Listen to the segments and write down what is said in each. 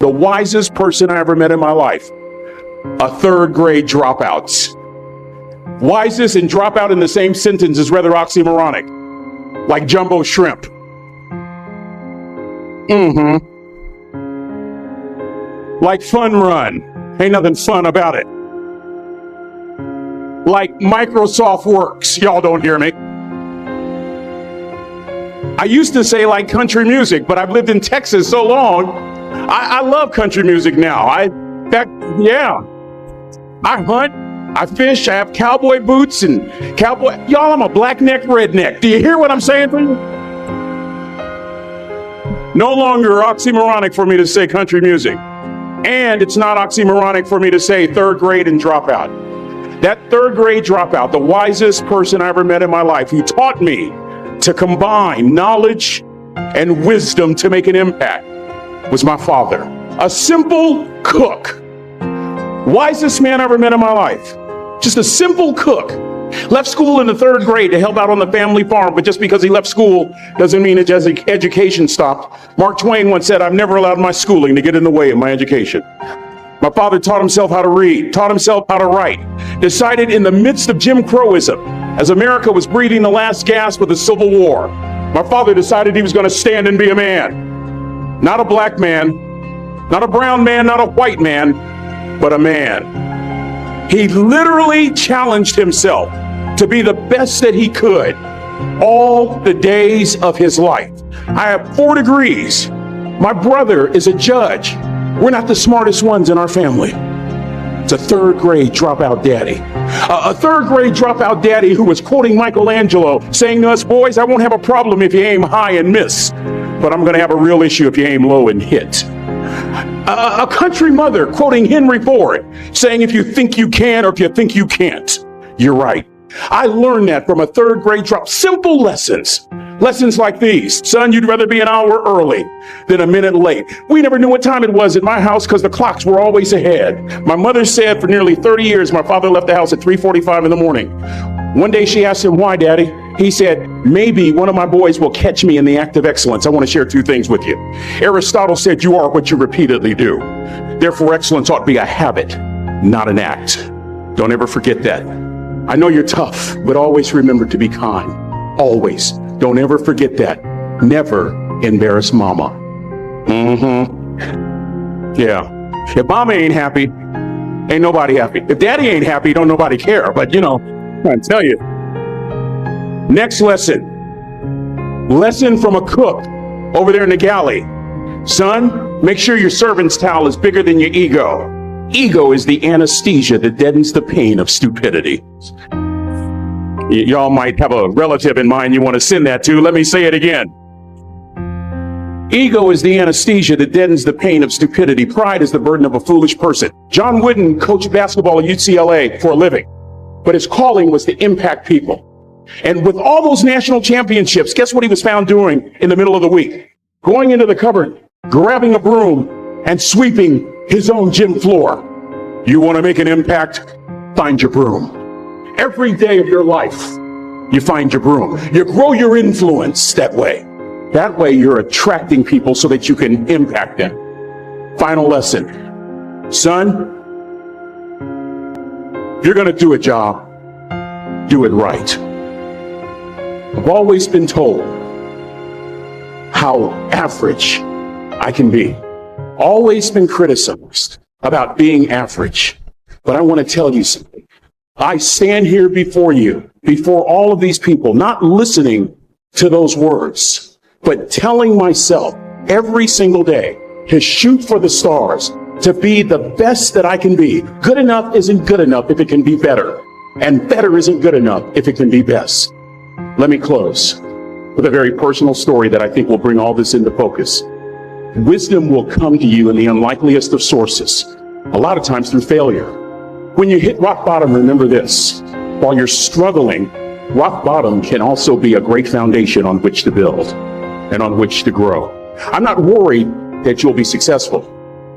The wisest person I ever met in my life. A third grade dropout. Wisest and dropout in the same sentence is rather oxymoronic. Like jumbo shrimp. Like fun run. Ain't nothing fun about it. Like Microsoft Works. Y'all don't hear me. I used to say like country music, but I've lived in Texas so long. I love country music now. I hunt, I fish, I have cowboy boots and cowboy. Y'all, I'm a black neck redneck. Do you hear what I'm saying for you? No longer oxymoronic for me to say country music. And it's not oxymoronic for me to say third grade and dropout. That third grade dropout, the wisest person I ever met in my life, who taught me to combine knowledge and wisdom to make an impact, was my father. A simple cook. Wisest man I ever met in my life. Just a simple cook. Left school in the third grade to help out on the family farm, but just because he left school doesn't mean his education stopped. Mark Twain once said, "I've never allowed my schooling to get in the way of my education." My father taught himself how to read, taught himself how to write, decided in the midst of Jim Crowism, as America was breathing the last gasp of the Civil War, my father decided he was going to stand and be a man. Not a black man, not a brown man, not a white man, but a man. He literally challenged himself to be the best that he could all the days of his life. I have 4 degrees. My brother is a judge. We're not the smartest ones in our family. It's a third grade dropout daddy. A third grade dropout daddy who was quoting Michelangelo, saying to us, "Boys, I won't have a problem if you aim high and miss, but I'm going to have a real issue if you aim low and hit." A country mother quoting Henry Ford, saying, "If you think you can or if you think you can't, you're right." I learned that from a third grade drop. Simple lessons. Lessons like these. Son, you'd rather be an hour early than a minute late. We never knew what time it was at my house because the clocks were always ahead. My mother said for nearly 30 years, my father left the house at 3:45 in the morning. One day she asked him, "Why, Daddy?" He said, "Maybe one of my boys will catch me in the act of excellence." I want to share 2 things with you. Aristotle said, "You are what you repeatedly do." Therefore, excellence ought to be a habit, not an act. Don't ever forget that. I know you're tough, but always remember to be kind. Always. Don't ever forget that. Never embarrass mama. Yeah. If mama ain't happy, ain't nobody happy. If daddy ain't happy, don't nobody care. But I'm trying to tell you. Next lesson. Lesson from a cook over there in the galley. Son, make sure your servant's towel is bigger than your ego. Ego is the anesthesia that deadens the pain of stupidity. Y'all might have a relative in mind you want to send that to. Let me say it again. Ego is the anesthesia that deadens the pain of stupidity. Pride is the burden of a foolish person. John Wooden coached basketball at UCLA for a living, but his calling was to impact people. And with all those national championships, guess what he was found doing in the middle of the week? Going into the cupboard, grabbing a broom, and sweeping his own gym floor. You want to make an impact? Find your broom. Every day of your life, you find your broom. You grow your influence that way. That way you're attracting people so that you can impact them. Final lesson. Son, if you're going to do a job, do it right. I've always been told how average I can be. Always been criticized about being average. But I want to tell you something. I stand here before you, before all of these people, not listening to those words, but telling myself every single day to shoot for the stars, to be the best that I can be. Good enough isn't good enough if it can be better, and better isn't good enough if it can be best. Let me close with a very personal story that I think will bring all this into focus. Wisdom will come to you in the unlikeliest of sources, a lot of times through failure. When you hit rock bottom, remember this. While you're struggling, rock bottom can also be a great foundation on which to build and on which to grow. I'm not worried that you'll be successful.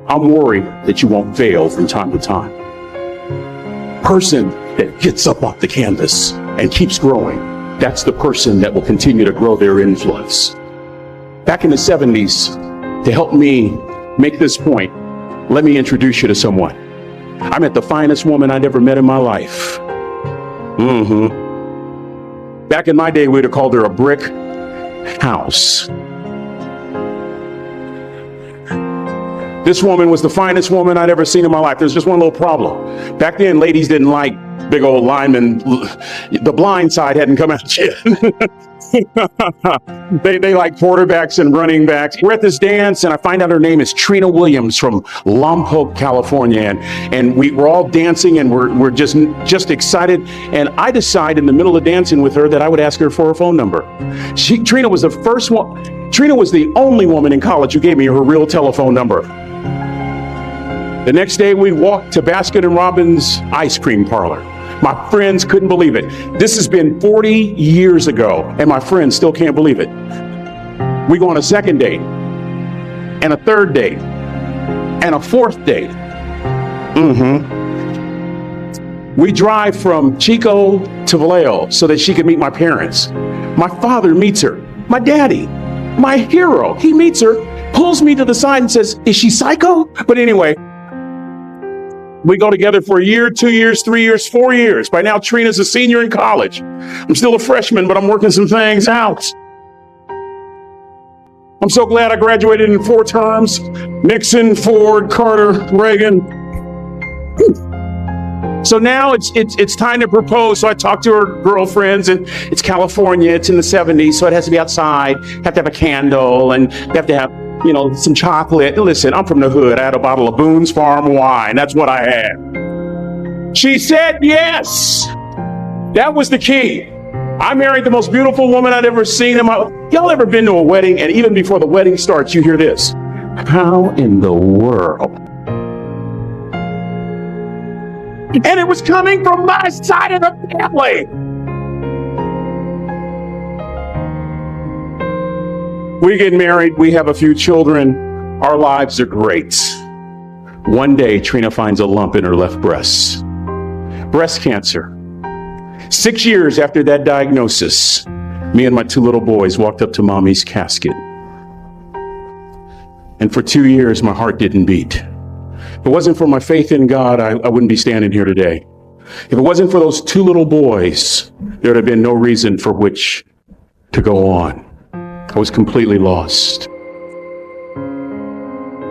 I'm worried that you won't fail from time to time. Person that gets up off the canvas and keeps growing, that's the person that will continue to grow their influence. Back in the 70s, to help me make this point, let me introduce you to someone. I met the finest woman I'd ever met in my life. Back in my day, we'd have called her a brick house. This woman was the finest woman I'd ever seen in my life. There's just one little problem. Back then, ladies didn't like big old linemen. The blind side hadn't come out yet. They like quarterbacks and running backs. We're at this dance, and I find out her name is Trina Williams from Lompoc, California, and we're all dancing, and we're just excited. And I decide in the middle of dancing with her that I would ask her for her phone number. Trina was the first one. Trina was the only woman in college who gave me her real telephone number. The next day, we walked to Baskin & Robbins ice cream parlor. My friends couldn't believe it. This has been 40 years ago, and my friends still can't believe it. We go on a second date, and a third date, and a fourth date. We drive from Chico to Vallejo so that she could meet my parents. My father meets her. My daddy, my hero, he meets her, pulls me to the side and says, "Is she psycho?" But anyway, we go together for a year, 2 years, 3 years, 4 years. By now, Trina's a senior in college. I'm still a freshman, but I'm working some things out. I'm so glad I graduated in 4 terms. Nixon, Ford, Carter, Reagan. So now it's time to propose. So I talk to her girlfriends, and it's California. It's in the 70s, so it has to be outside. Have to have a candle, and you have to have, some chocolate. Listen, I'm from the hood. I had a bottle of Boone's Farm wine. That's what I had. She said yes. That was the key. I married the most beautiful woman I'd ever seen in my life. Y'all ever been to a wedding, and even before the wedding starts, you hear this? How in the world? And it was coming from my side of the family. We get married, we have a few children, our lives are great. One day, Trina finds a lump in her left breast. Breast cancer. 6 years after that diagnosis, me and my 2 little boys walked up to Mommy's casket. And for 2 years, my heart didn't beat. If it wasn't for my faith in God, I wouldn't be standing here today. If it wasn't for those 2 little boys, there would have been no reason for which to go on. I was completely lost.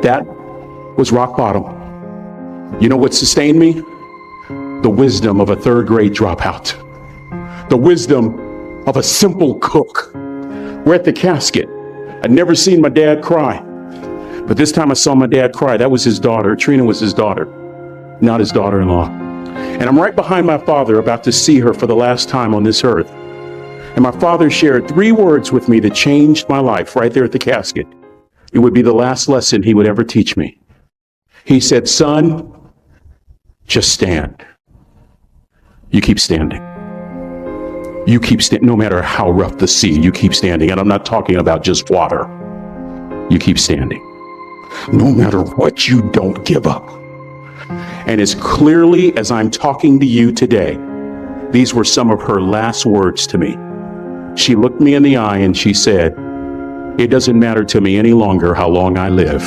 That was rock bottom. You know what sustained me? The wisdom of a 3rd grade dropout. The wisdom of a simple cook. We're at the casket. I'd never seen my dad cry. But this time I saw my dad cry. That was his daughter. Trina was his daughter, not his daughter-in-law. And I'm right behind my father, about to see her for the last time on this earth. And my father shared 3 words with me that changed my life right there at the casket. It would be the last lesson he would ever teach me. He said, "Son, just stand. You keep standing. You keep standing, no matter how rough the sea, you keep standing." And I'm not talking about just water. You keep standing. No matter what, you don't give up. And as clearly as I'm talking to you today, these were some of her last words to me. She looked me in the eye and she said, "It doesn't matter to me any longer how long I live.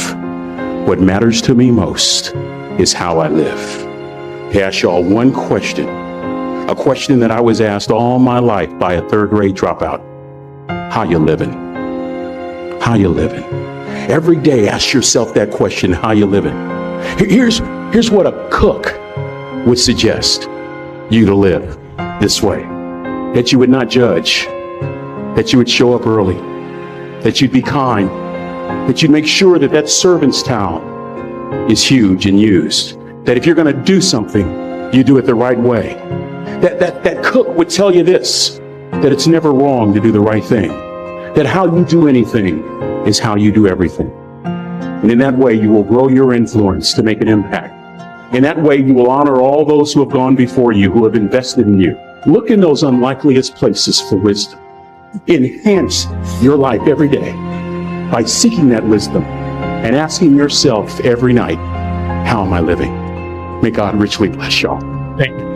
What matters to me most is how I live." I ask y'all one question, a question that I was asked all my life by a 3rd grade dropout. How you living? How you living? Every day ask yourself that question, how you living? Here's what a cook would suggest you to live this way. That you would not judge, that you would show up early, that you'd be kind, that you'd make sure that that servant's towel is huge and used, that if you're going to do something, you do it the right way. That cook would tell you this, that it's never wrong to do the right thing, that how you do anything is how you do everything. And in that way, you will grow your influence to make an impact. In that way, you will honor all those who have gone before you, who have invested in you. Look in those unlikeliest places for wisdom. Enhance your life every day by seeking that wisdom and asking yourself every night, how am I living? May God richly bless y'all. Thank you.